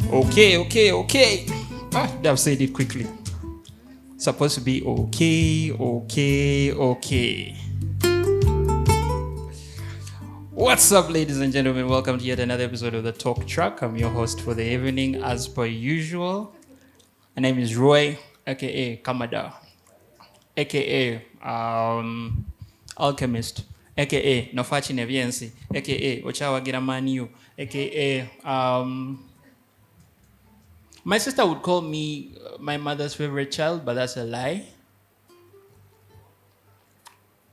Okay. I've said it quickly. Supposed to be okay. What's up, ladies and gentlemen? Welcome to yet another episode of the TalkTrack. I'm your host for the evening, as per usual. My name is Roy, aka Kamada, aka Alchemist, aka Nofachi Neviensi, aka Ochawagira Manu, aka my sister would call me my mother's favorite child, but that's a lie.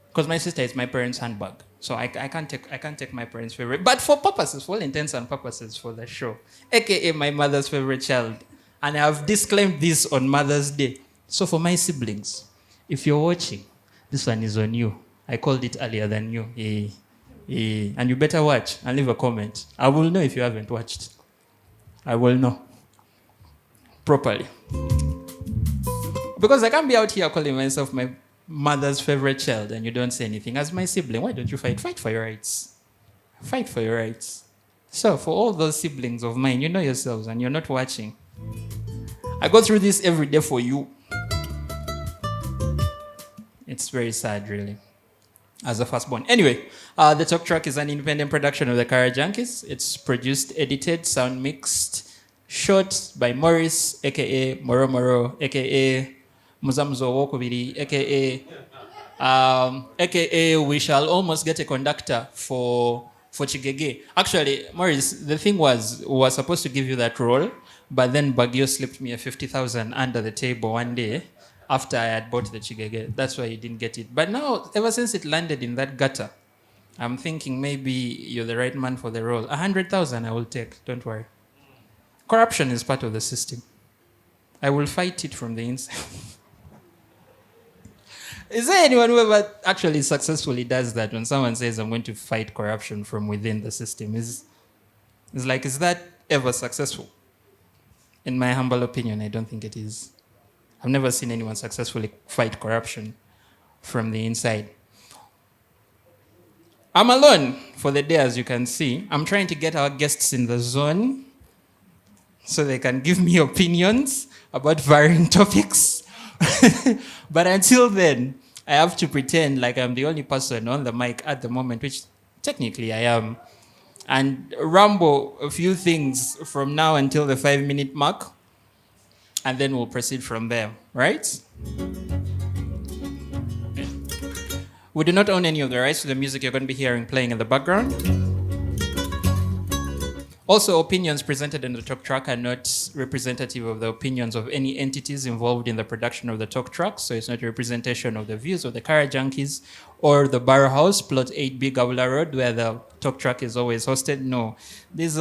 Because my sister is my parents' handbag. So I can't take my parents' favorite. But for purposes, for all intents and purposes for the show, aka my mother's favorite child. And I have disclaimed this on Mother's Day. So for my siblings, if you're watching, this one is on you. I called it earlier than you. And you better watch and leave a comment. I will know if you haven't watched. I will know. Properly. Because I can't be out here calling myself my mother's favorite child and you don't say anything. As my sibling, why don't you fight? Fight for your rights. Fight for your rights. So for all those siblings of mine, you know yourselves and you're not watching. I go through this every day for you. It's very sad, really. As a firstborn. Anyway, the TalkTrack is an independent production of the Kara Junkies. It's produced, edited, sound mixed, shot by Morris, aka Moro, aka Muzamzo Wokubiri, aka we shall almost get a conductor for Chigege. Actually, Morris, the thing was supposed to give you that role, but then Baguio slipped me a 50,000 under the table one day after I had bought the Chigege. That's why you didn't get it. But now, ever since it landed in that gutter, I'm thinking maybe you're the right man for the role. 100,000 I will take, don't worry. Corruption is part of the system. I will fight it from the inside. Is there anyone who ever actually successfully does that when someone says, I'm going to fight corruption from within the system? Is that ever successful? In my humble opinion, I don't think it is. I've never seen anyone successfully fight corruption from the inside. I'm alone for the day, as you can see. I'm trying to get our guests in the zone so they can give me opinions about varying topics. But until then, I have to pretend like I'm the only person on the mic at the moment, which technically I am, and ramble a few things from now until the 5-minute mark, and then we'll proceed from there, right? We do not own any of the rights to the music you're going to be hearing playing in the background. Also, opinions presented in the TalkTrack are not representative of the opinions of any entities involved in the production of the TalkTrack, so it's not a representation of the views of the Kara Junkies or the Barrow House, Plot 8B Gabula Road, where the TalkTrack is always hosted. No. These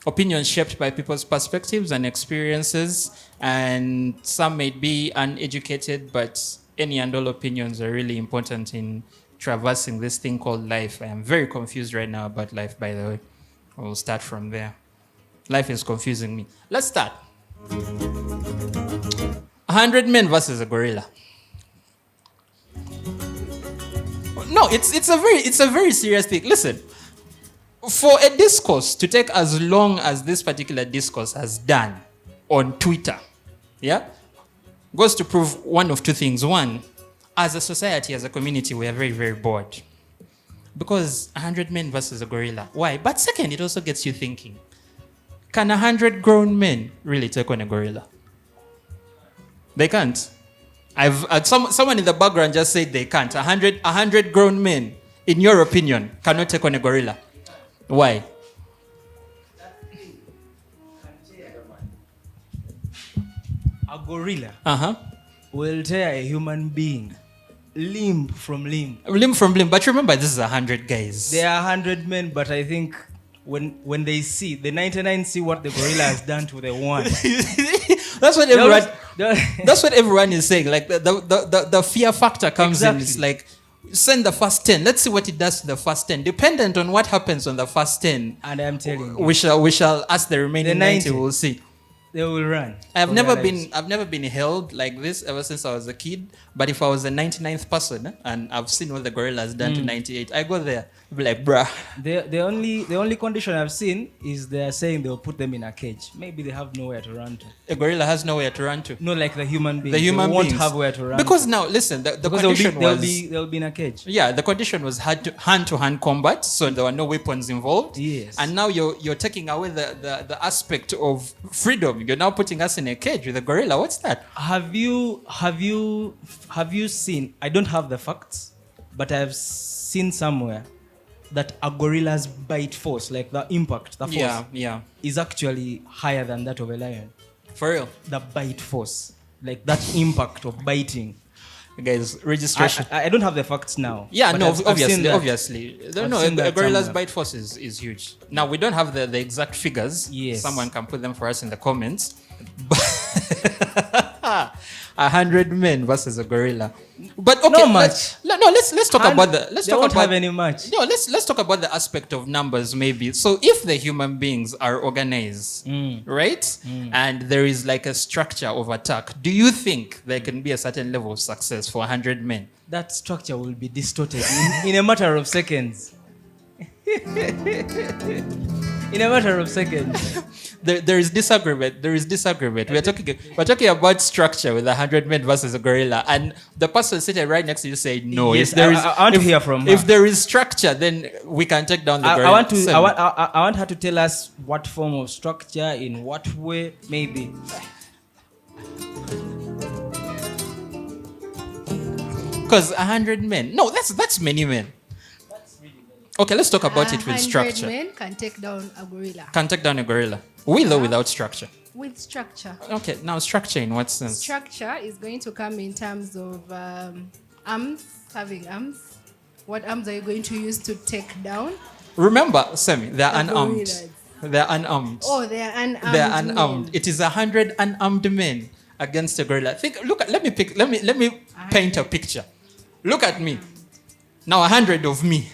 opinions shaped by people's perspectives and experiences, and some may be uneducated, but any and all opinions are really important in traversing this thing called life. I am very confused right now about life, by the way. We'll start from there. Life is confusing me. Let's start. 100 men versus a gorilla. No, it's a very serious thing. Listen, for a discourse to take as long as this particular discourse has done on Twitter, yeah, goes to prove one of two things. One, as a society, as a community, we are very, very bored. Because 100 men versus a gorilla. Why? But second, it also gets you thinking. Can 100 grown men really take on a gorilla? They can't. Someone in the background just said they can't. 100 grown men, in your opinion, cannot take on a gorilla. Why? A gorilla will tear a human being limb from limb. Limb from limb. But remember, this is 100 guys. There are 100 men, but I think when they see, the 99 see what the gorilla has done to the one. That's what everyone is saying. Like the fear factor comes in. It's like, send the first 10. Let's see what it does to the first 10. Dependent on what happens on the first 10. And I'm telling you. We shall ask the remaining 90. We'll see. They will run. I've for never their lives. been I've never been held like this ever since I was a kid. But if I was the 99th person and I've seen what the gorilla has done to 98, I go there, be like, bruh. The only condition I've seen is they are saying they'll put them in a cage. Maybe they have nowhere to run to. A gorilla has nowhere to run to. Not like the human beings. The human they won't beings. have where to run. Because now, listen, the because condition was... they'll be in a cage. Yeah, the condition was hand-to-hand combat, so there were no weapons involved. Yes. And now you're taking away the aspect of freedom. You're now putting us in a cage with a gorilla. What's that? Have you seen? I don't have the facts, but I've seen somewhere that a gorilla's bite force, like the impact, the force, is actually higher than that of a lion. For real? The bite force, like that impact of biting. Guys, registration. I don't have the facts now. Yeah, but no, I've seen that. obviously. No, a gorilla's bite force is huge. Now, we don't have the exact figures. Yes. Someone can put them for us in the comments. But 100 men versus a gorilla. But okay, not much. Let's talk about the they won't have any much. No, let's talk about the aspect of numbers maybe. So if the human beings are organized, right? And there is like a structure of attack, do you think there can be a certain level of success for 100 men? That structure will be distorted in a matter of seconds. In a matter of seconds. There is disagreement. We're talking about structure with 100 men versus a gorilla, and the person sitting right next to you say no. Yes, if there is, I want to hear from her. If there is structure, then we can take down the gorilla. I want her to tell us what form of structure, in what way, maybe. Because 100 men. No, that's many men. Okay, let's talk about it with structure. 100 men can take down a gorilla. Can take down a gorilla. With or without structure? With structure. Okay, now structure in what sense? Structure is going to come in terms of arms, having arms. What arms are you going to use to take down? Remember, Semi, they're unarmed. gorillas? They're unarmed. Oh, they are unarmed. They're unarmed. men. It is 100 unarmed men against a gorilla. Let me paint a picture. Look at me. Now 100 of me.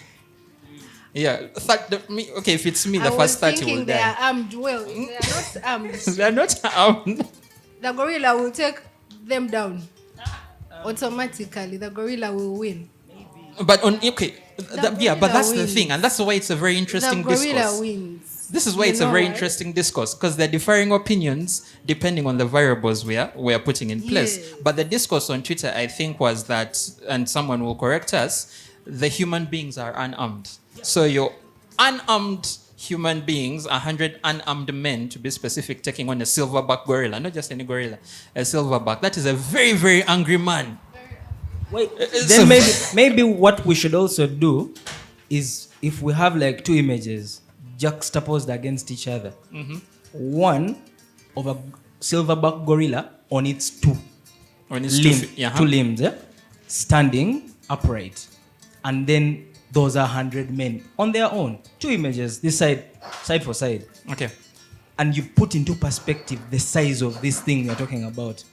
Yeah, okay, if it's me, the first 30 will they die. are armed. Well, they are not armed. They're not armed. The gorilla will take them down. Automatically, the gorilla will win. But that's the wins. thing, and that's why it's a very interesting The gorilla discourse. wins. This is why it's a very interesting discourse, because they're differing opinions depending on the variables we are putting in place. Yes. But the discourse on Twitter, I think, was that, and someone will correct us, the human beings are unarmed. So your unarmed human beings, 100 unarmed men, to be specific, taking on a silverback gorilla, not just any gorilla, a silverback. That is a very, very angry man. Wait, then maybe what we should also do is, if we have like two images juxtaposed against each other, one of a silverback gorilla on its two limbs, standing upright, and then those are 100 men on their own. Two images, this side for side. Okay. And you put into perspective the size of this thing you're talking about.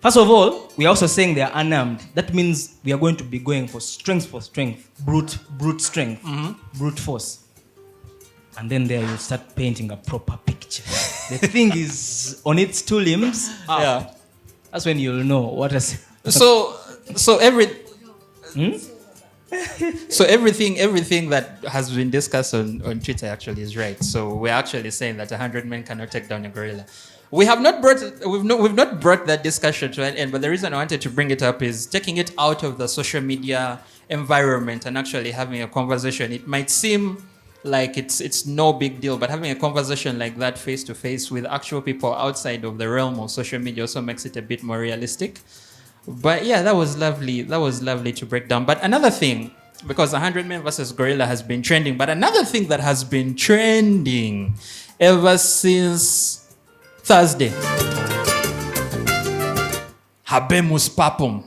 First of all, we are also saying they are unarmed. That means we are going to be going for strength, brute strength, brute force. And then there you start painting a proper picture. The thing is on its two limbs. Yeah. That's when you'll know what is. So everything that has been discussed on Twitter actually is right. So we're actually saying that 100 men cannot take down a gorilla. We've not brought that discussion to an end, but the reason I wanted to bring it up is taking it out of the social media environment and actually having a conversation. It might seem like it's no big deal, but having a conversation like that face to face with actual people outside of the realm of social media also makes it a bit more realistic. But yeah, that was lovely. That was lovely to break down. But another thing, because 100 men versus gorilla has been trending, but another thing that has been trending ever since Thursday, Habemus Papum.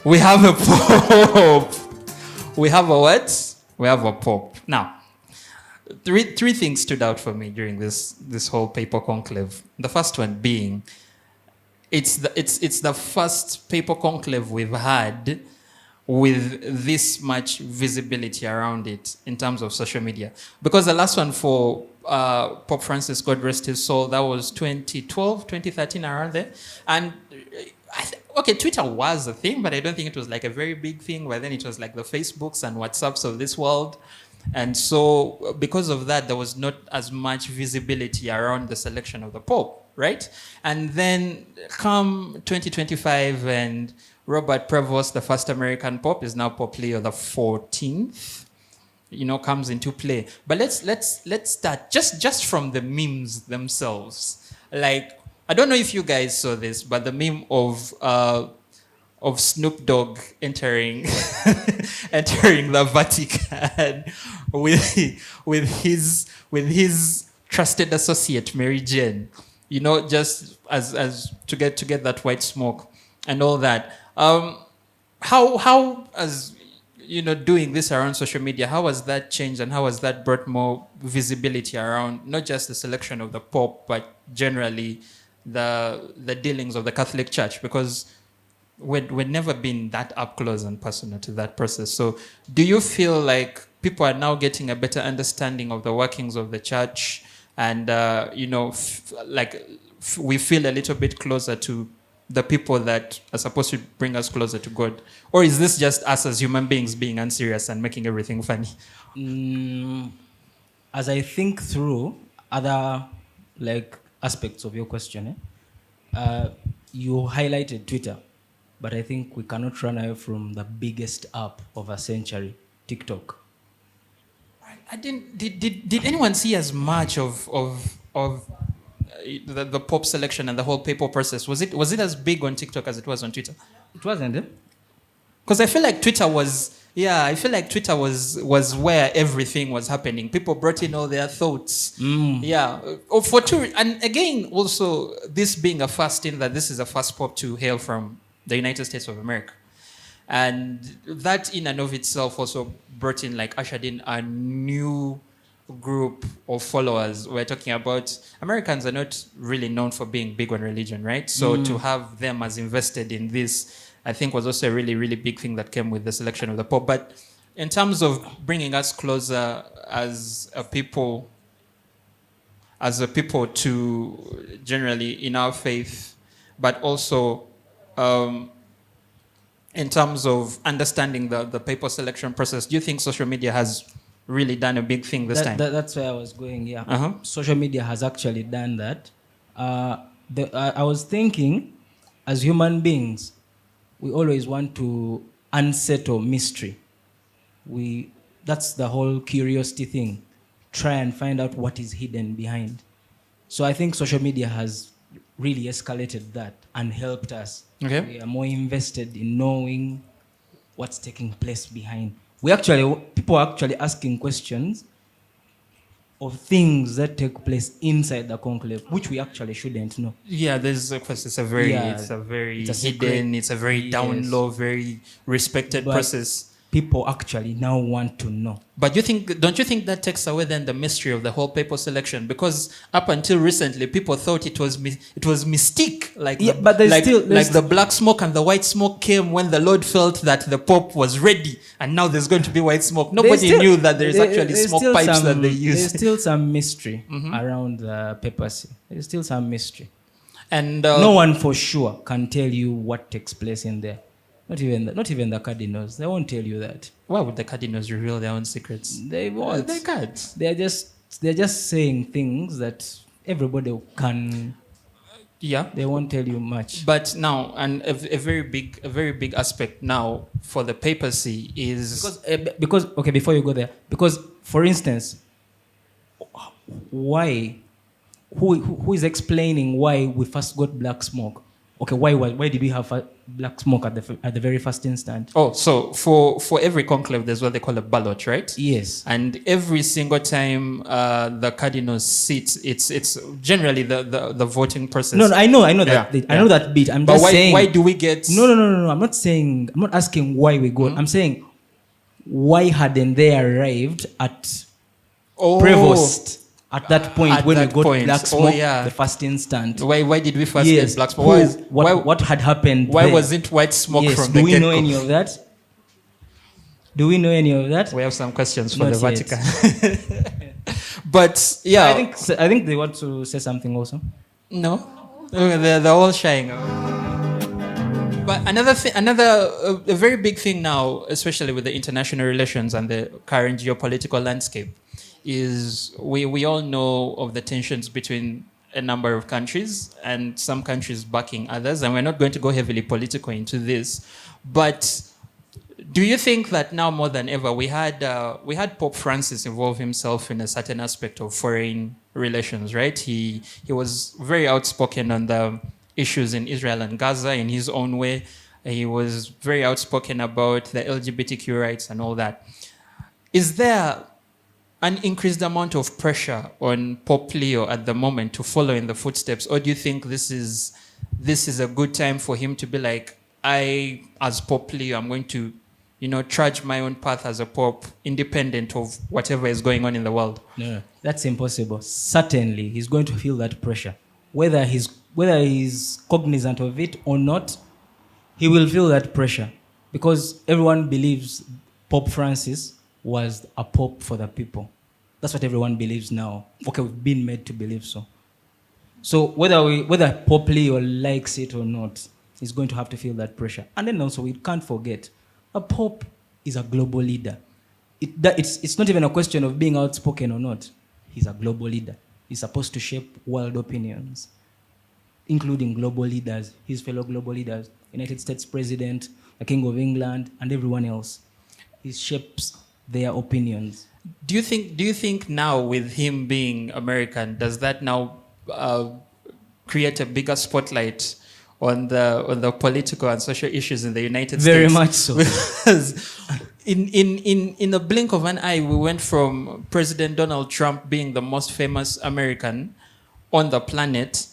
We have a pope. We have a what? We have a pope. Now, three things stood out for me during this whole papal conclave. The first one being, it's the first papal conclave we've had with this much visibility around it in terms of social media. Because the last one for Pope Francis, God rest his soul, that was 2012, 2013, around there. And okay, Twitter was a thing, but I don't think it was like a very big thing. But then it was like the Facebooks and WhatsApps of this world. And so because of that, there was not as much visibility around the selection of the Pope, right? And then come 2025 and Robert Prevost, the first American Pope, is now Pope Leo the 14th, comes into play. But let's start just from the memes themselves. Like, I don't know if you guys saw this, but the meme of Snoop Dogg entering the Vatican with his trusted associate Mary Jane, just as to get that white smoke and all that. How as doing this around social media, how has that changed and how has that brought more visibility around not just the selection of the Pope, but generally the dealings of the Catholic Church? Because we'd never been that up close and personal to that process. So do you feel like people are now getting a better understanding of the workings of the church and, we feel a little bit closer to the people that are supposed to bring us closer to God? Or is this just us as human beings being unserious and making everything funny? As I think through other aspects of your question, you highlighted Twitter, but I think we cannot run away from the biggest app of a century, TikTok. I didn't. Did anyone see as much of the Pope selection and the whole papal process? Was it as big on TikTok as it was on Twitter? It wasn't, eh? Because I feel like Twitter was. Yeah, I feel like Twitter was where everything was happening. People brought in all their thoughts. Yeah, and again, also this being a first in that this is a first Pope to hail from the United States of America. And that in and of itself also brought in, ushered in a new group of followers. We're talking about Americans are not really known for being big on religion, right? So to have them as invested in this, I think was also a really, really big thing that came with the selection of the Pope. But in terms of bringing us closer as a people to generally in our faith, but also in terms of understanding the papal selection process, do you think social media has really done a big thing this time? That's where I was going, yeah. Social media has actually done that. I was thinking, as human beings, we always want to unsettle mystery. That's the whole curiosity thing. Try and find out what is hidden behind. So I think social media has really escalated that and helped us. Okay. We are more invested in knowing what's taking place behind. People are actually asking questions of things that take place inside the conclave, which we actually shouldn't know. Yeah, it's a very hidden, it's a very down low, very respected process. People actually now want to know. But don't you think that takes away then the mystery of the whole papal selection? Because up until recently, people thought it was mystique, the black smoke and the white smoke came when the Lord felt that the Pope was ready, and now there's going to be white smoke. Nobody knew that there's actually smoke pipes that they use. There's still some mystery around the papacy. There's still some mystery, and no one for sure can tell you what takes place in there. Not even the cardinals. They won't tell you that. Why would the cardinals reveal their own secrets? They won't. They can't. They're just saying things that everybody can. Yeah. They won't tell you much. But now, and a very big aspect now for the papacy is because okay, before you go there, because for instance, why? Who is explaining why we first got black smoke? Okay, why did we have black smoke at the very first instant? Oh, so for every conclave, there's what they call a ballot, right? Yes. And every single time the cardinals sit, it's generally the voting process. No, I know that. I know that bit. I'm just saying. Why do we get? No. I'm not asking why we got. I'm saying, why hadn't they arrived at Prevost? At that point, when we got black smoke, the first instant. Why did we first get black smoke? What had happened? Why wasn't white smoke from the get-go? Do we know any of that? Do we know any of that? We have some questions for Not the yet. Vatican. But yeah, I think they want to say something also. no, they're all shying. But a very big thing now, especially with the international relations and the current geopolitical landscape, is we all know of the tensions between a number of countries and some countries backing others, and we're not going to go heavily political into this. But do you think that now more than ever we had Pope Francis involve himself in a certain aspect of foreign relations, right? He was very outspoken on the issues in Israel and Gaza in his own way. He was very outspoken about the LGBTQ rights and all that. Is there an increased amount of pressure on Pope Leo at the moment to follow in the footsteps, or do you think this is a good time for him to be like, I, as Pope Leo, I'm going to, trudge my own path as a pope, independent of whatever is going on in the world? No, that's impossible. Certainly, he's going to feel that pressure, whether he's cognizant of it or not. He will feel that pressure because everyone believes Pope Francis was a pope for the people. That's what everyone believes now. Okay, we've been made to believe so. So whether Pope Leo likes it or not, he's going to have to feel that pressure. And then also, we can't forget, a pope is a global leader. It's not even a question of being outspoken or not. He's a global leader. He's supposed to shape world opinions, including global leaders, his fellow global leaders, United States President, the King of England, and everyone else. He shapes their opinions. Do you think now, with him being American, does that now create a bigger spotlight on the political and social issues in the United States? Very much so. Because in a blink of an eye, we went from President Donald Trump being the most famous American on the planet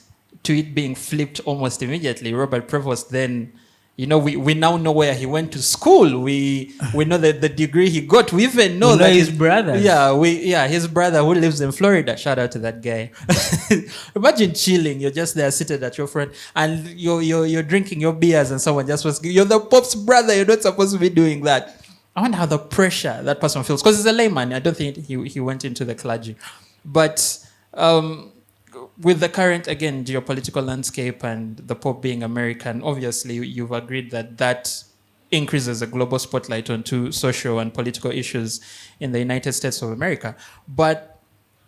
to it being flipped almost immediately. Robert Prevost then, we now know where he went to school. We know that the degree he got. We even know that his brother. Yeah, his brother who lives in Florida. Shout out to that guy. Imagine chilling. You're just there seated at your front and you're drinking your beers and someone just was, you're the Pope's brother. You're not supposed to be doing that. I wonder how the pressure that person feels, because he's a layman. I don't think he went into the clergy. But with the current, again, geopolitical landscape and the Pope being American, obviously you've agreed that increases a global spotlight onto social and political issues in the United States of America. But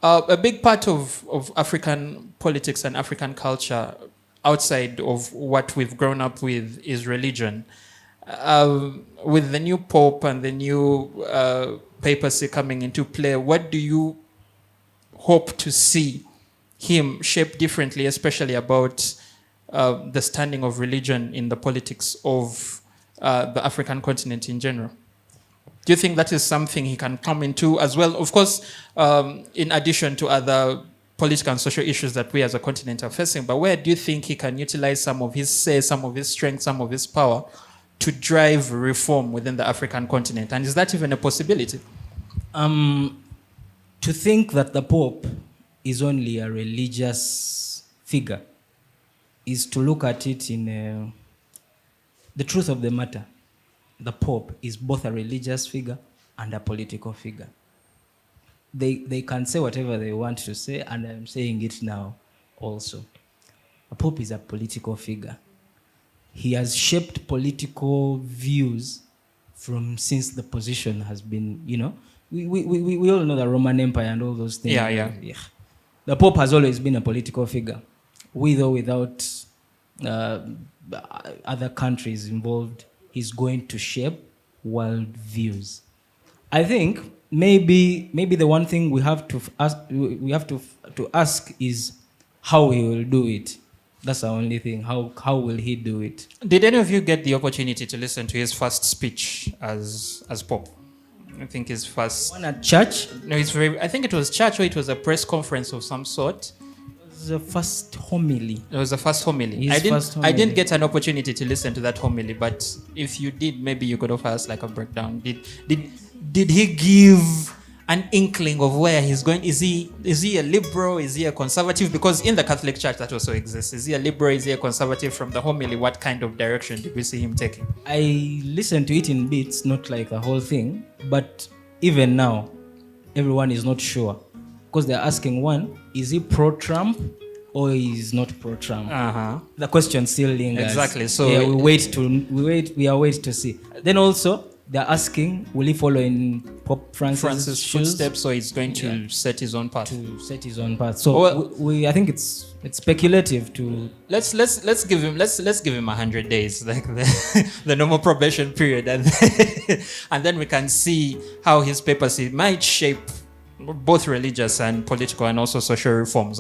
a big part of African politics and African culture, outside of what we've grown up with, is religion. With the new Pope and the new papacy coming into play, what do you hope to see him shape differently, especially about the standing of religion in the politics of the African continent in general? Do you think that is something he can come into as well? Of course, in addition to other political and social issues that we as a continent are facing, but where do you think he can utilize some of his strength, some of his power to drive reform within the African continent? And is that even a possibility? To think that the Pope is only a religious figure is to look at it in the truth of the matter. The Pope is both a religious figure and a political figure. They can say whatever they want to say, and I'm saying it now also. A Pope is a political figure. He has shaped political views since the position has been, we all know the Roman Empire and all those things. Yeah. The Pope has always been a political figure, with or without other countries involved. He's going to shape world views. I think maybe the one thing we have to ask is how he will do it. That's the only thing. How will he do it? Did any of you get the opportunity to listen to his first speech as Pope? I think his first... One at church? No, I think it was church, or it was a press conference of some sort. It was the first homily. It was the first homily. I didn't get an opportunity to listen to that homily, but if you did, maybe you could offer us like a breakdown. Did he give an inkling of where he's going? Is he a liberal? Is he a conservative? Because in the Catholic Church that also exists. Is he a liberal? Is he a conservative? From the homily, what kind of direction did we see him taking? I listened to it in bits, not like the whole thing. But even now, everyone is not sure. Because they're asking one, is he pro-Trump or is not pro-Trump? The question still lingers. Exactly. So yeah, we are waiting to see. Then also, they're asking, will he follow in Pope Francis' shoes? footsteps, so he's going to set his own path. So I think it's speculative to. Let's give him 100 days, like the normal probation period, and then we can see how his papacy might shape both religious and political and also social reforms.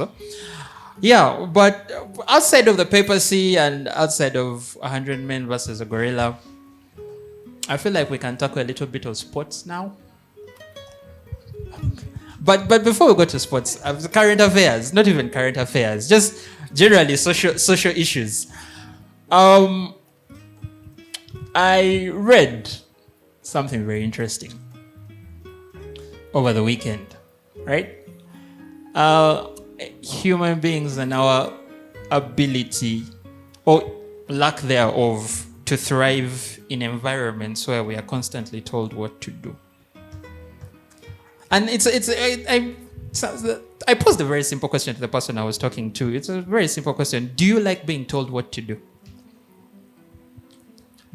Yeah, but outside of the papacy and outside of 100 men versus a gorilla, I feel like we can tackle a little bit of sports now. But before we go to sports, current affairs, not even current affairs, just generally social issues. I read something very interesting over the weekend, right? Human beings and our ability or lack thereof to thrive in environments where we are constantly told what to do. And I posed a very simple question to the person I was talking to. It's a very simple question. Do you like being told what to do?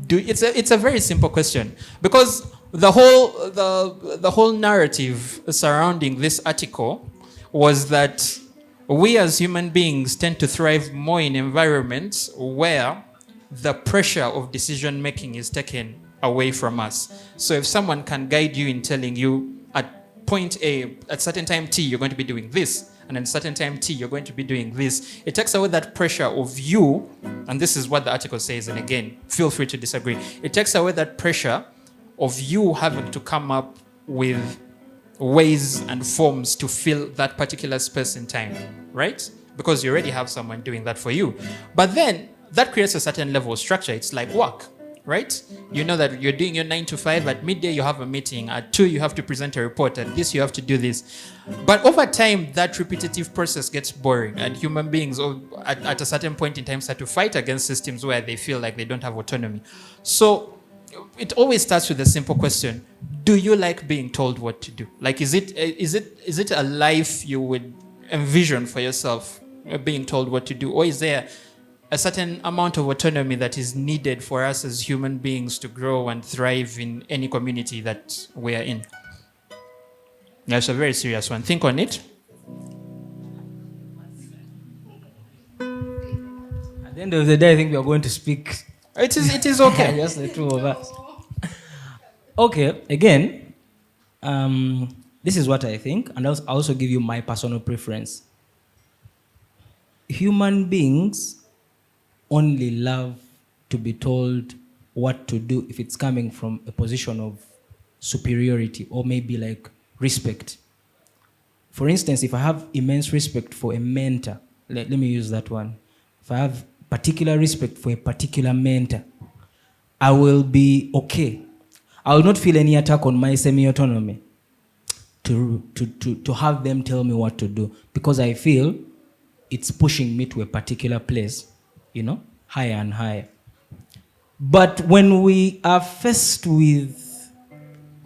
It's a very simple question, because the whole narrative surrounding this article was that we as human beings tend to thrive more in environments where the pressure of decision making is taken away from us. So if someone can guide you in telling you at point A, at certain time T, you're going to be doing this, and at certain time T, you're going to be doing this, it takes away that pressure of you, and this is what the article says, and again, feel free to disagree. It takes away that pressure of you having to come up with ways and forms to fill that particular space in time, right? Because you already have someone doing that for you. But then that creates a certain level of structure. It's like work, right? You know that you're doing your 9 to 5. At midday, you have a meeting. At 2, you have to present a report. At this, you have to do this. But over time, that repetitive process gets boring. And human beings, at a certain point in time, start to fight against systems where they feel like they don't have autonomy. So it always starts with a simple question. Do you like being told what to do? Like, is it a life you would envision for yourself, being told what to do? Or is there a certain amount of autonomy that is needed for us as human beings to grow and thrive in any community that we are in? That's a very serious one. Think on it. At the end of the day, I think we are going to speak. It is okay. Just the two of us. Okay, again, this is what I think, and I'll also give you my personal preference. Human beings only love to be told what to do if it's coming from a position of superiority or maybe like respect. For instance, if I have immense respect for a mentor, let me use that one. If I have particular respect for a particular mentor, I will be okay. I will not feel any attack on my semi-autonomy to have them tell me what to do, because I feel it's pushing me to a particular place, higher and higher. But when we are faced with,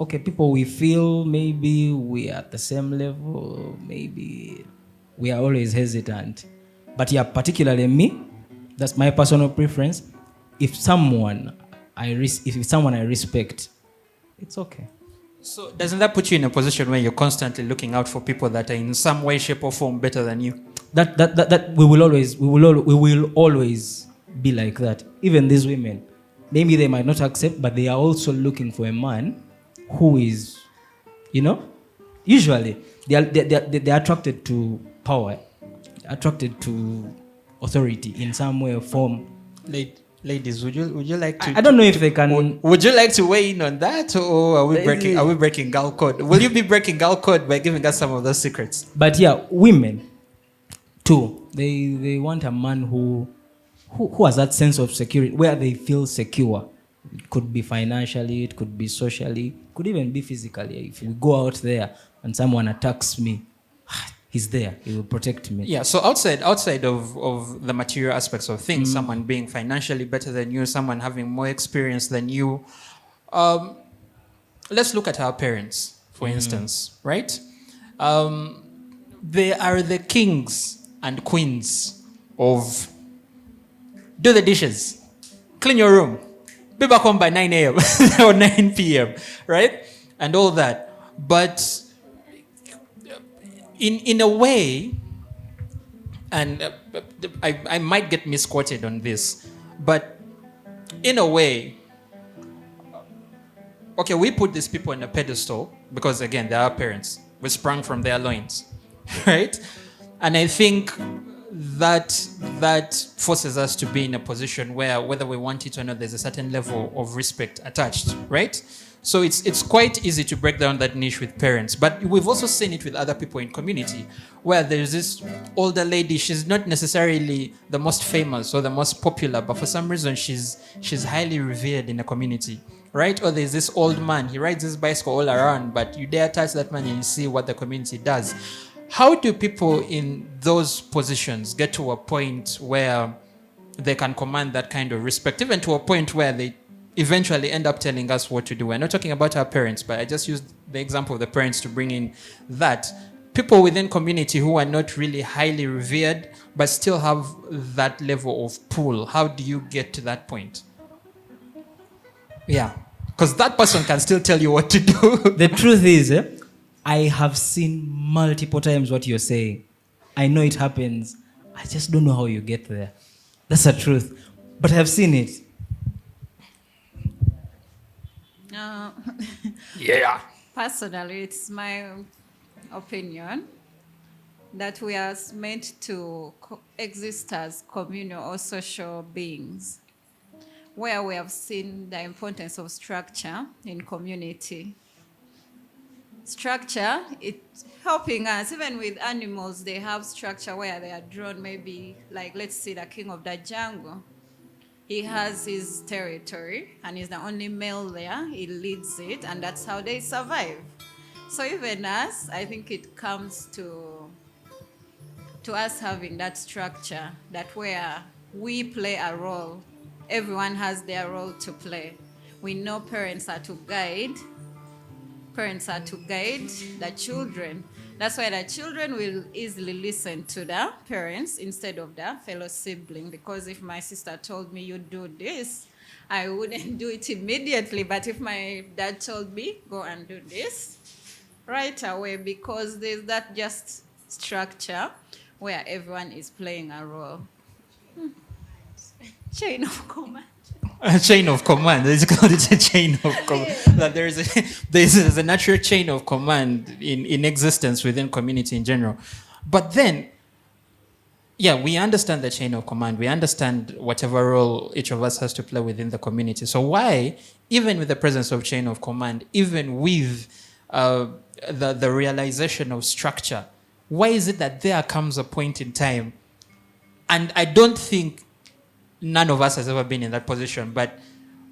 people we feel maybe we are at the same level, maybe we are always hesitant. But yeah, particularly me, that's my personal preference. If someone I respect, it's okay. So doesn't that put you in a position where you're constantly looking out for people that are in some way, shape, or form better than you? That we will always be like that. Even these women, maybe they might not accept, but they are also looking for a man who is, usually they're attracted to power, attracted to authority in some way or form. Ladies, would you like to? I don't know if they can. Would you like to weigh in on that, or are we breaking girl code? Will you be breaking girl code by giving us some of those secrets? But yeah, women too. They want a man who has that sense of security, where they feel secure. It could be financially, it could be socially, it could even be physically. If we go out there and someone attacks me, he's there. He will protect me. Yeah, so outside of the material aspects of things, someone being financially better than you, someone having more experience than you, let's look at our parents, for instance, right? They are the kings and queens of do the dishes, clean your room, be back home by 9 a.m. or 9 p.m., right? And all that. But in a way, and I might get misquoted on this, but in a way, okay, we put these people on a pedestal because, again, they are parents. We sprung from their loins, right? And I think that forces us to be in a position where, whether we want it or not, there's a certain level of respect attached, right? So it's quite easy to break down that niche with parents. But we've also seen it with other people in community, where there's this older lady. She's not necessarily the most famous or the most popular, but for some reason she's highly revered in the community, right? Or there's this old man. He rides his bicycle all around, but you dare touch that man and you see what the community does. How do people in those positions get to a point where they can command that kind of respect, even to a point where they eventually end up telling us what to do? We're not talking about our parents, but I just used the example of the parents to bring in that. People within community who are not really highly revered, but still have that level of pull. How do you get to that point? Yeah. Because that person can still tell you what to do. The truth is, I have seen multiple times what you're saying. I know it happens. I just don't know how you get there. That's the truth. But I've seen it. Yeah. Personally, it's my opinion that we are meant to exist as communal or social beings, where we have seen the importance of structure in community. Structure, it's helping us. Even with animals, they have structure where they are drawn, maybe, like, let's see, the king of the jungle. He has his territory, and he's the only male there. He leads it, and that's how they survive. So even us, I think it comes to us having that structure, that where we play a role. Everyone has their role to play. We know parents are to guide the children. That's why the children will easily listen to the parents instead of the fellow sibling. Because if my sister told me, you do this, I wouldn't do it immediately. But if my dad told me, go and do this, right away, because there's that just structure where everyone is playing a role. Chain of command. A chain of command. It's called a chain of command. That there's a natural chain of command in existence within community in general. But then, yeah, we understand the chain of command. We understand whatever role each of us has to play within the community. So why, even with the presence of chain of command, even with the realization of structure, why is it that there comes a point in time, and I don't think none of us has ever been in that position, but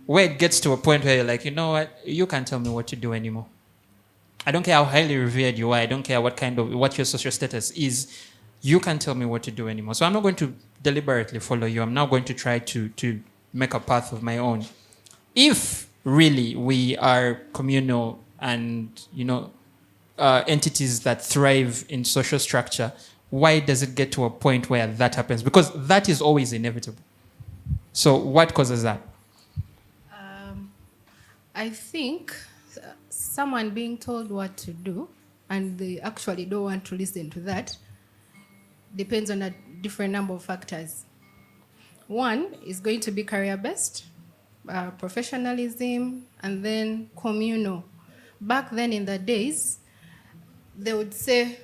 where it gets to a point where you're like, you know what, you can't tell me what to do anymore. I don't care how highly revered you are. I don't care what your social status is. You can't tell me what to do anymore. So I'm not going to deliberately follow you. I'm now going to try to make a path of my own. If really we are communal and, entities that thrive in social structure, why does it get to a point where that happens? Because that is always inevitable. So what causes that? I think someone being told what to do and they actually don't want to listen to that depends on a different number of factors. One is going to be career-based, professionalism, and then communal. Back then in the days, they would say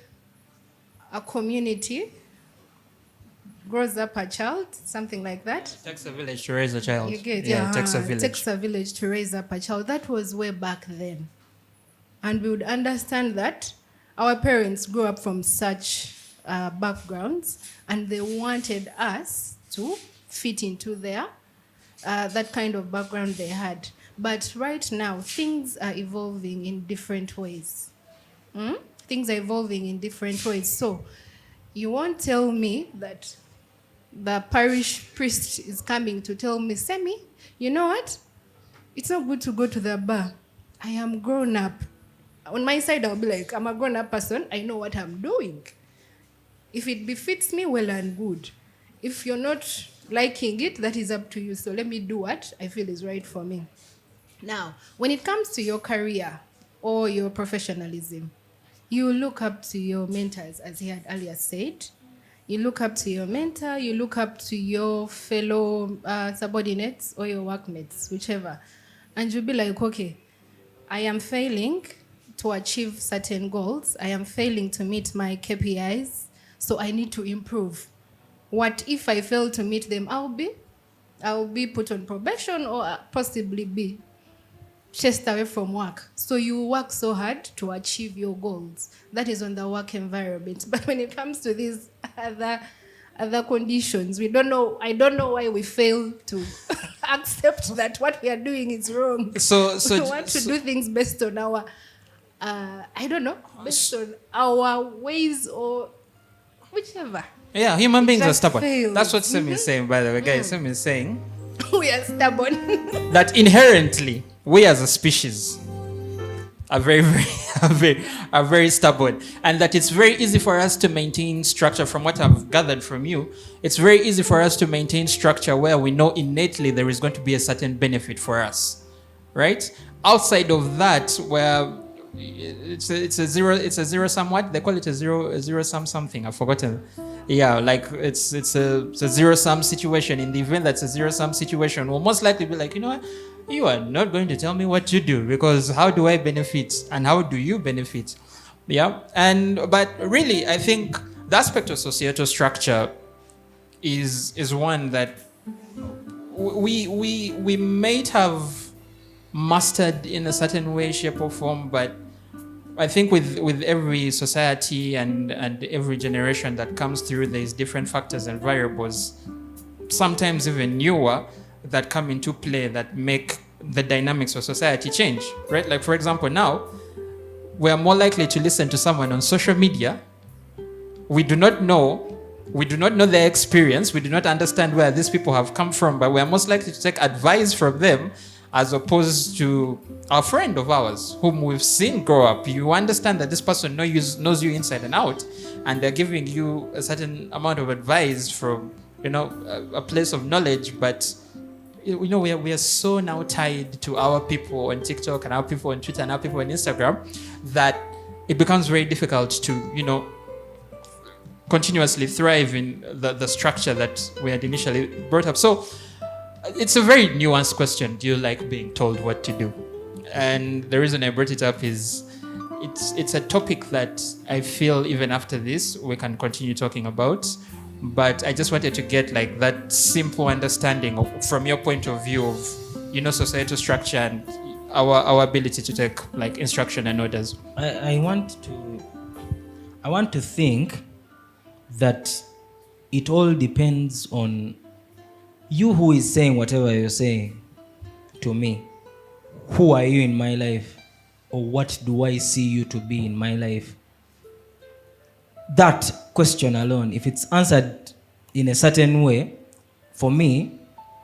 a community grows up a child, something like that. It takes a village to raise a child. You get, it takes a village. It takes a village to raise up a child. That was way back then. And we would understand that our parents grew up from such backgrounds, and they wanted us to fit into their that kind of background they had. But right now, things are evolving in different ways. Things are evolving in different ways. So you won't tell me that the parish priest is coming to tell me, Semi, you know what? It's not good to go to the bar. I am grown up. On my side, I'll be like, I'm a grown up person. I know what I'm doing. If it befits me, well and good. If you're not liking it, that is up to you. So let me do what I feel is right for me. Now, when it comes to your career or your professionalism, you look up to your mentors, as he had earlier said. You look up to your mentor, you look up to your fellow subordinates or your workmates, whichever. And you'll be like, okay, I am failing to achieve certain goals. I am failing to meet my KPIs, so I need to improve. What if I fail to meet them? I'll be put on probation or possibly be chased away from work. So you work so hard to achieve your goals. That is on the work environment. But when it comes to these other conditions, I don't know why we fail to accept that what we are doing is wrong. So we want to do things based on our, based on our ways or whichever. Yeah, human beings are just stubborn. fails. That's what Sam is saying, by the way, guys. Sam is saying We are stubborn. that inherently we as a species are very stubborn, and that it's very easy for us to maintain structure. From what I've gathered from you, it's very easy for us to maintain structure where we know innately there is going to be a certain benefit for us, right? Outside of that, where it's a zero sum, what they call it, a zero sum something, I've forgotten. Yeah, like it's a zero sum situation. In the event that's a zero sum situation, we'll most likely be like, you know what, you are not going to tell me what to do, because how do I benefit and how do you benefit? Yeah, but really, I think the aspect of societal structure is one that we might have mastered in a certain way, shape, or form, but I think with every society and every generation that comes through, there's different factors and variables, sometimes even newer, that come into play that make the dynamics of society change, right? Like, for example, now we are more likely to listen to someone on social media. We do not know their experience. We do not understand where these people have come from, but we are most likely to take advice from them as opposed to a friend of ours whom we've seen grow up. You understand that this person knows you inside and out, and they're giving you a certain amount of advice from, a place of knowledge. But we are so now tied to our people on TikTok and our people on Twitter and our people on Instagram that it becomes very difficult to, continuously thrive in the structure that we had initially brought up. So it's a very nuanced question. Do you like being told what to do? And the reason I brought it up is it's a topic that I feel even after this we can continue talking about. But I just wanted to get like that simple understanding from your point of view of societal structure and our ability to take like instruction and orders. I want to think that it all depends on you who is saying whatever you're saying to me. Who are you in my life? Or what do I see you to be in my life? That question alone, if it's answered in a certain way, for me,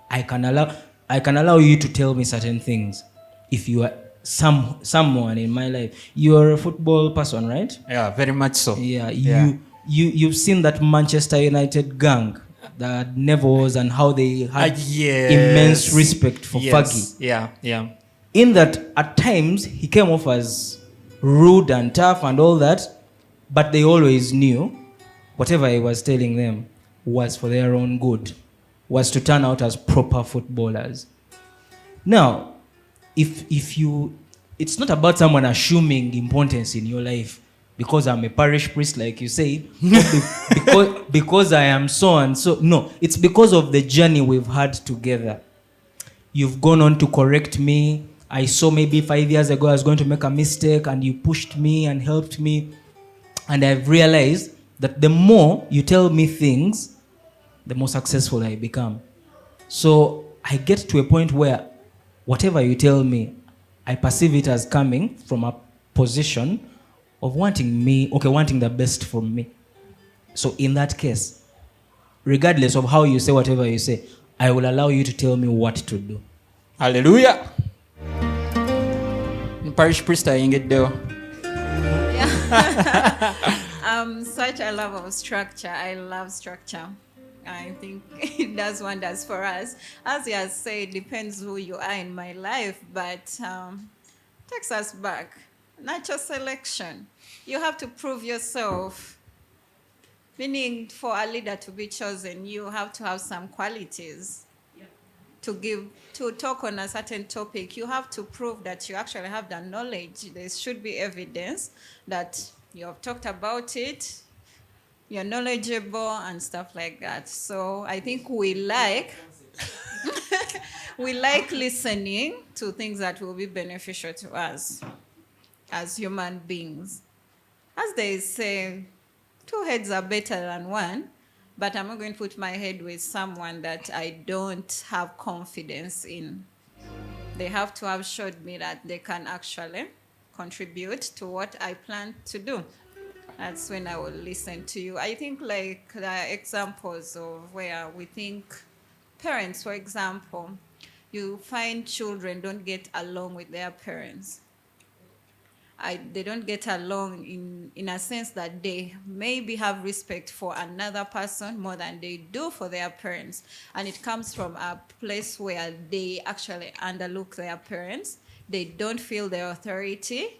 I can allow you to tell me certain things. If you are someone in my life, you're a football person, right? Yeah, very much so. Yeah, you've seen that Manchester United gang that never was, and how they had immense respect for Fergie. Yeah. In that, at times, he came off as rude and tough and all that, but they always knew whatever he was telling them was for their own good, was to turn out as proper footballers. Now, if you, it's not about someone assuming importance in your life because I'm a parish priest, like you said, because I am so and so. No, it's because of the journey we've had together. You've gone on to correct me. I saw maybe 5 years ago I was going to make a mistake, and you pushed me and helped me. And I've realized that the more you tell me things, the more successful I become. So I get to a point where whatever you tell me, I perceive it as coming from a position of wanting the best from me. So in that case, regardless of how you say whatever you say, I will allow you to tell me what to do. Hallelujah. Parish priest ayingedde though. Such a love of structure. I love structure. I think it does wonders for us. As he has said, depends who you are in my life, but takes us back. Natural selection. You have to prove yourself. Meaning, for a leader to be chosen, you have to have some qualities. To talk on a certain topic, you have to prove that you actually have the knowledge. There should be evidence that you have talked about it, you're knowledgeable and stuff like that. So I think we like listening to things that will be beneficial to us as human beings. As they say, 2 heads are better than one, but I'm not going to put my head with someone that I don't have confidence in. They have to have showed me that they can actually contribute to what I plan to do. That's when I will listen to you. I think like there are examples of where we think parents, for example, you find children don't get along with their parents. They don't get along in a sense that they maybe have respect for another person more than they do for their parents. And it comes from a place where they actually underlook their parents. They don't feel their authority.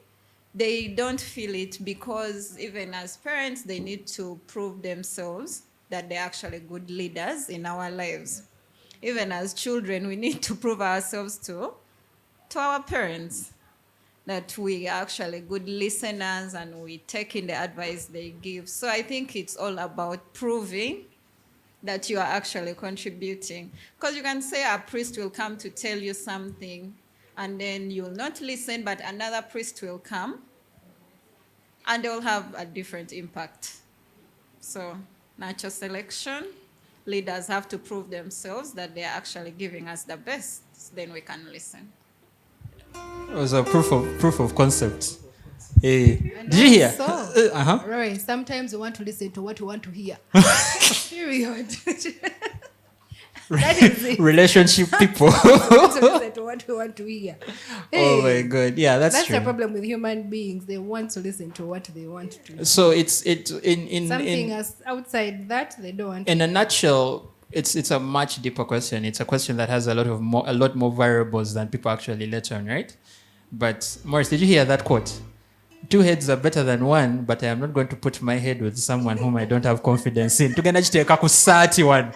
They don't feel it because even as parents, they need to prove themselves that they're actually good leaders in our lives. Even as children, we need to prove ourselves to our parents that we are actually good listeners and we take in the advice they give. So I think it's all about proving that you are actually contributing. Because you can say a priest will come to tell you something and then you'll not listen, but another priest will come and they'll have a different impact. So natural selection, leaders have to prove themselves that they're actually giving us the best, then we can listen. It was a proof of concept. Did you hear? Roy, sometimes you want to listen to what you want to hear. Period. That is it. Relationship people. To listen to what you want to hear. Oh my God. Yeah, that's true. the problem with human beings. They want to listen to what they want to. So in something else outside that they don't want. In a nutshell, it's a much deeper question. It's a question that has a lot more variables than people actually let on, right? But Morris, did you hear that quote? 2 heads are better than one, but I am not going to put my head with someone whom I don't have confidence in. Tugenda chiteeka ku 31.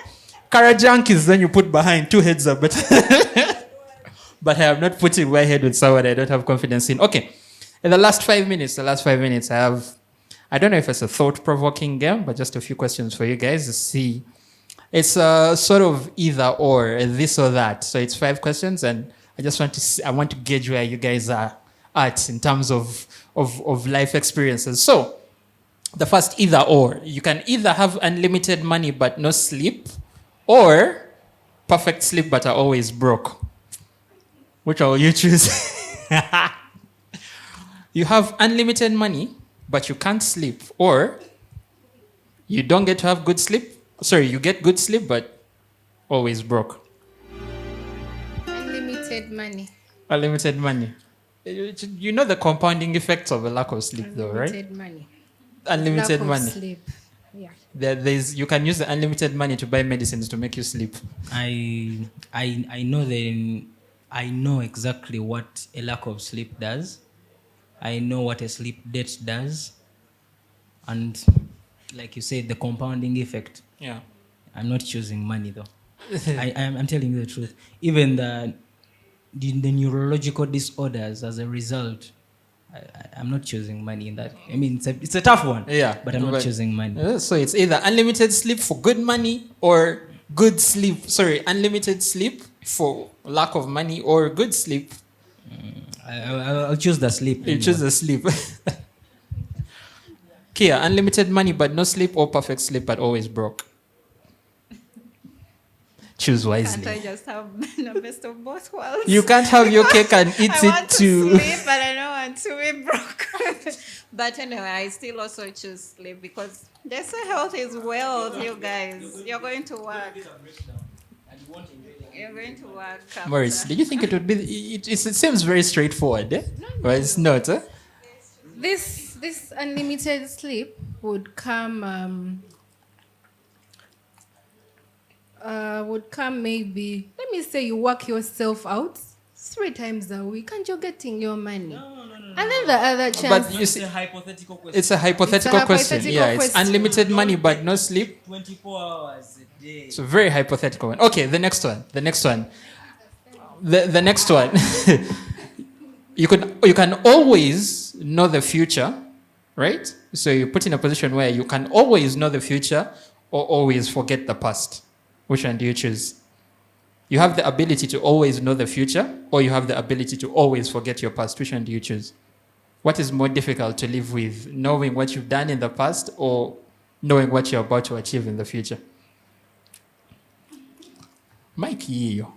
Kara junkies, then you put behind 2 heads are better. But I am not putting my head with someone I don't have confidence in. Okay. In the last 5 minutes, I don't know if it's a thought-provoking game, but just a few questions for you guys to see. It's a sort of either or, this or that. So it's 5 questions, and I want to gauge where you guys are at in terms of life experiences. So the first either or. You can either have unlimited money but no sleep, or perfect sleep but are always broke. Which will you choose? You have unlimited money but you can't sleep, or you don't get to have good sleep. Sorry, you get good sleep but always broke. Unlimited money. Unlimited money. You know the compounding effects of a lack of sleep, though, right? Unlimited money. Unlimited Lack money. of sleep. Yeah. You can use the unlimited money to buy medicines to make you sleep. I know exactly what a lack of sleep does. I know what a sleep debt does. And like you said, the compounding effect. Yeah. I'm not choosing money though. I'm telling you the truth. Even the neurological disorders as a result, I'm not choosing money in that. I mean, it's a tough one. Yeah. But I'm not choosing money. So it's either unlimited sleep for good money or good sleep. Sorry, unlimited sleep for lack of money or good sleep. I'll choose the sleep. You choose the sleep. Kia, unlimited money but no sleep, or perfect sleep but always broke? Choose Can't I wisely. just have the best of both worlds? You can't have your cake and eat I it want to too. sleep, but I don't want to be broke. But anyway, I still also choose sleep because they say health is wealth, you guys. You're going to work. You're going to work. Maurice, did you think it would be? It seems very straightforward, eh? But it's not, eh? This unlimited sleep would come maybe, let me say you work yourself out 3 times a week and you're getting your money. And then the other chance. But you see, It's a hypothetical question. it's a hypothetical question. hypothetical Yeah, it's question. unlimited money but no sleep. 24 hours a day. It's a very hypothetical one. Okay, the next one. The next one. The next one. you can always know the future, right? So you put in a position where you can always know the future or always forget the past. Which one do you choose? You have the ability to always know the future, or you have the ability to always forget your past. Which one do you choose? What is more difficult to live with? Knowing what you've done in the past or knowing what you're about to achieve in the future? Mike, yo.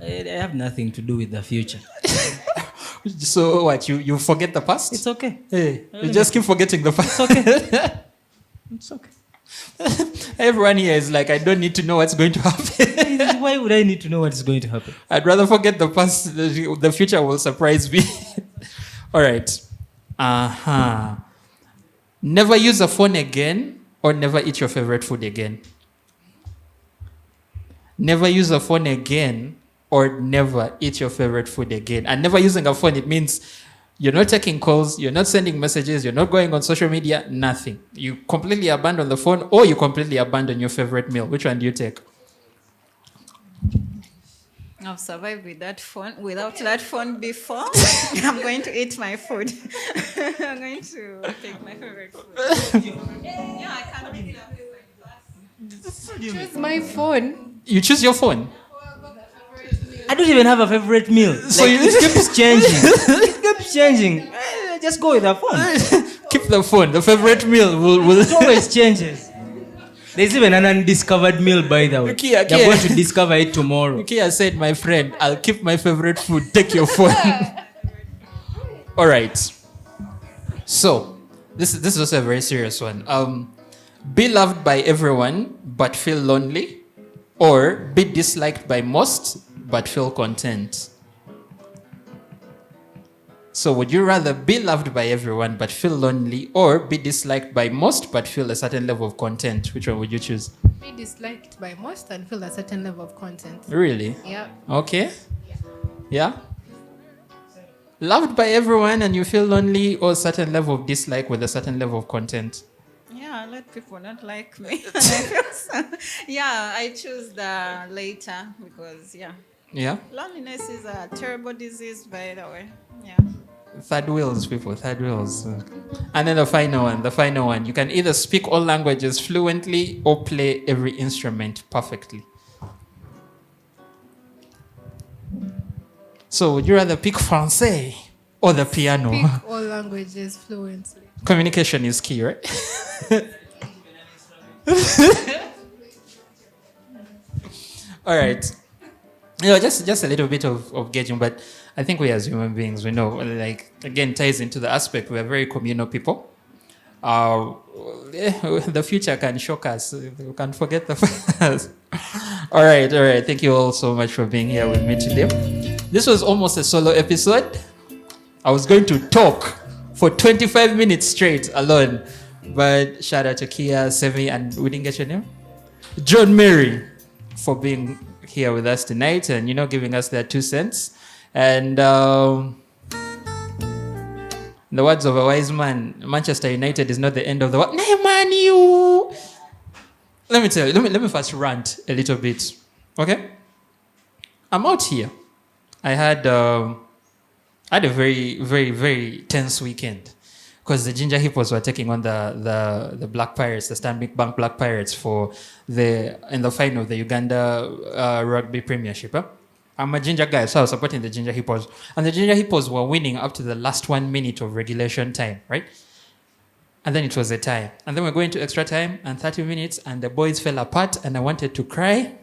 I have nothing to do with the future. So what? You forget the past? It's okay. Hey, you just keep forgetting the past. It's okay. It's okay. Everyone here is like, I don't need to know what's going to happen. Why would I need to know what is going to happen? I'd rather forget the past. The future will surprise me. All right. Never use a phone again or never eat your favorite food again. Never use a phone again or never eat your favorite food again. And never using a phone, it means you're not taking calls, you're not sending messages, you're not going on social media, nothing. You completely abandon the phone or you completely abandon your favorite meal. Which one do you take? I've survived with that phone. Without that phone before, I'm going to eat my food. I'm going to take my favorite food. Yeah, I can't make it up with my Choose my phone. You choose your phone. I don't even have a favorite meal. So Like, you- it keeps changing. It keeps changing. Just go with the phone. Keep the phone. The favorite meal will It always changes. There's even an undiscovered meal, by the way. Okay. They're going to discover it tomorrow. Kia said, my friend, I'll keep my favorite food. Take your phone. All right. So, this is also a very serious one. Be loved by everyone, but feel lonely. Or be disliked by most, but feel content. So, would you rather be loved by everyone, but feel lonely, or be disliked by most, but feel a certain level of content? Which one would you choose? Be disliked by most and feel a certain level of content. Really? Yeah. Okay. Yeah? Loved by everyone and you feel lonely, or certain level of dislike with a certain level of content? Yeah, I let people not like me. Yeah, I choose the later because, yeah. Yeah? Loneliness is a terrible disease, by the way. Yeah. Third wheels, people, third wheels. And then the final one. You can either speak all languages fluently or play every instrument perfectly. So, would you rather pick Francais or the piano? Speak all languages fluently. Communication is key, right? All right. You know, just a little bit of gauging, but I think we as human beings, we know, like, again, ties into the aspect, we are very communal people. The future can shock us. We can forget the past. All right. Thank you all so much for being here with me today. This was almost a solo episode. I was going to talk for 25 minutes straight alone, but shout out to Kia, Semi, and we didn't get your name? John Mary, for being here with us tonight and, giving us their 2 cents. And in the words of a wise man, Manchester United is not the end of the world. Nay, man, you. Let me tell you, let me first rant a little bit. Okay? I'm out here. I had a very, very, very tense weekend because the Ginger Hippos were taking on the Black Pirates, the Stanbic Bank Black Pirates in the final of the Uganda Rugby Premiership. Huh? I'm a Ginger guy, so I was supporting the Ginger Hippos. And the Ginger Hippos were winning up to the last 1 minute of regulation time, right? And then it was a tie. And then we're going to extra time and 30 minutes, and the boys fell apart, and I wanted to cry.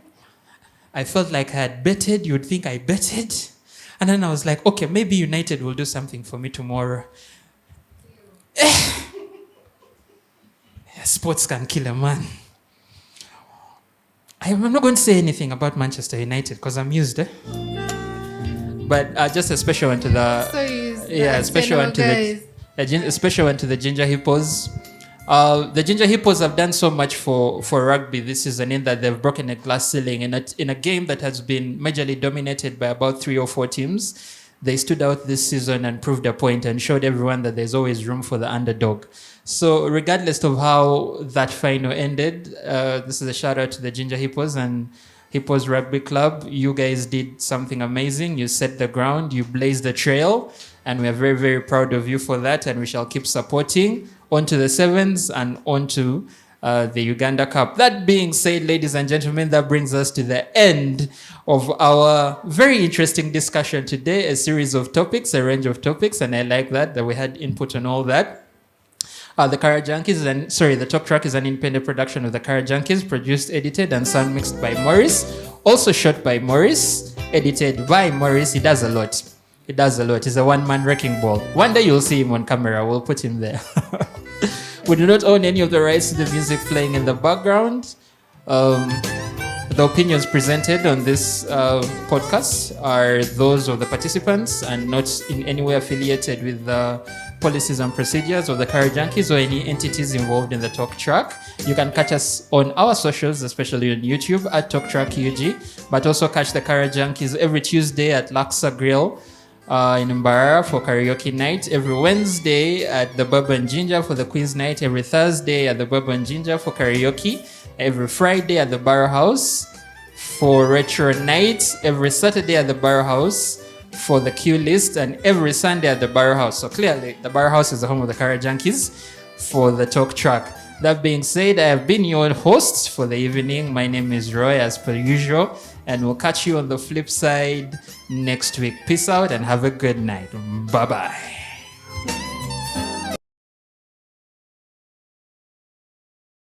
I felt like I had betted. You'd think I betted. And then I was like, okay, maybe United will do something for me tomorrow. Sports can kill a man. I'm not going to say anything about Manchester United because I'm used. But just a special one to the special one to the special one to the Ginger Hippos. The Ginger Hippos have done so much for rugby this season in that they've broken a glass ceiling in a game that has been majorly dominated by about 3 or 4 teams. They stood out this season and proved a point and showed everyone that there's always room for the underdog. So regardless of how that final ended, this is a shout out to the Ginger Hippos and Hippos Rugby Club. You guys did something amazing. You set the ground, you blazed the trail, and we are very, very proud of you for that, and we shall keep supporting on to the sevens and on to the Uganda Cup. That being said, ladies and gentlemen, that brings us to the end of our very interesting discussion today, a series of topics, a range of topics, and I like that we had input on all that. The TalkTrack is an independent production of the Kara Junkies, produced, edited, and sound mixed by Morris. Also shot by Morris, edited by Morris. He does a lot. He's a one-man wrecking ball. One day you'll see him on camera. We'll put him there. We do not own any of the rights to the music playing in the background. The opinions presented on this podcast are those of the participants and not in any way affiliated with the policies and procedures of the Kara Junkies or any entities involved in the TalkTrack. You can catch us on our socials, especially on YouTube at TalkTrack UG, but also catch the Kara Junkies every Tuesday at Laksa Grill in Mbarara for karaoke night, every Wednesday at the Bourbon Ginger for the Queen's Night, every Thursday at the Bourbon Ginger for karaoke, every Friday at the Barrow House for retro night, every Saturday at the Barrow House for the Q list, and every Sunday at the Barrow House. So clearly, the Barrow House is the home of the Kara Junkies for the TalkTrack. That being said, I have been your host for the evening. My name is Roy, as per usual, and we'll catch you on the flip side next week. Peace out and have a good night. Bye-bye.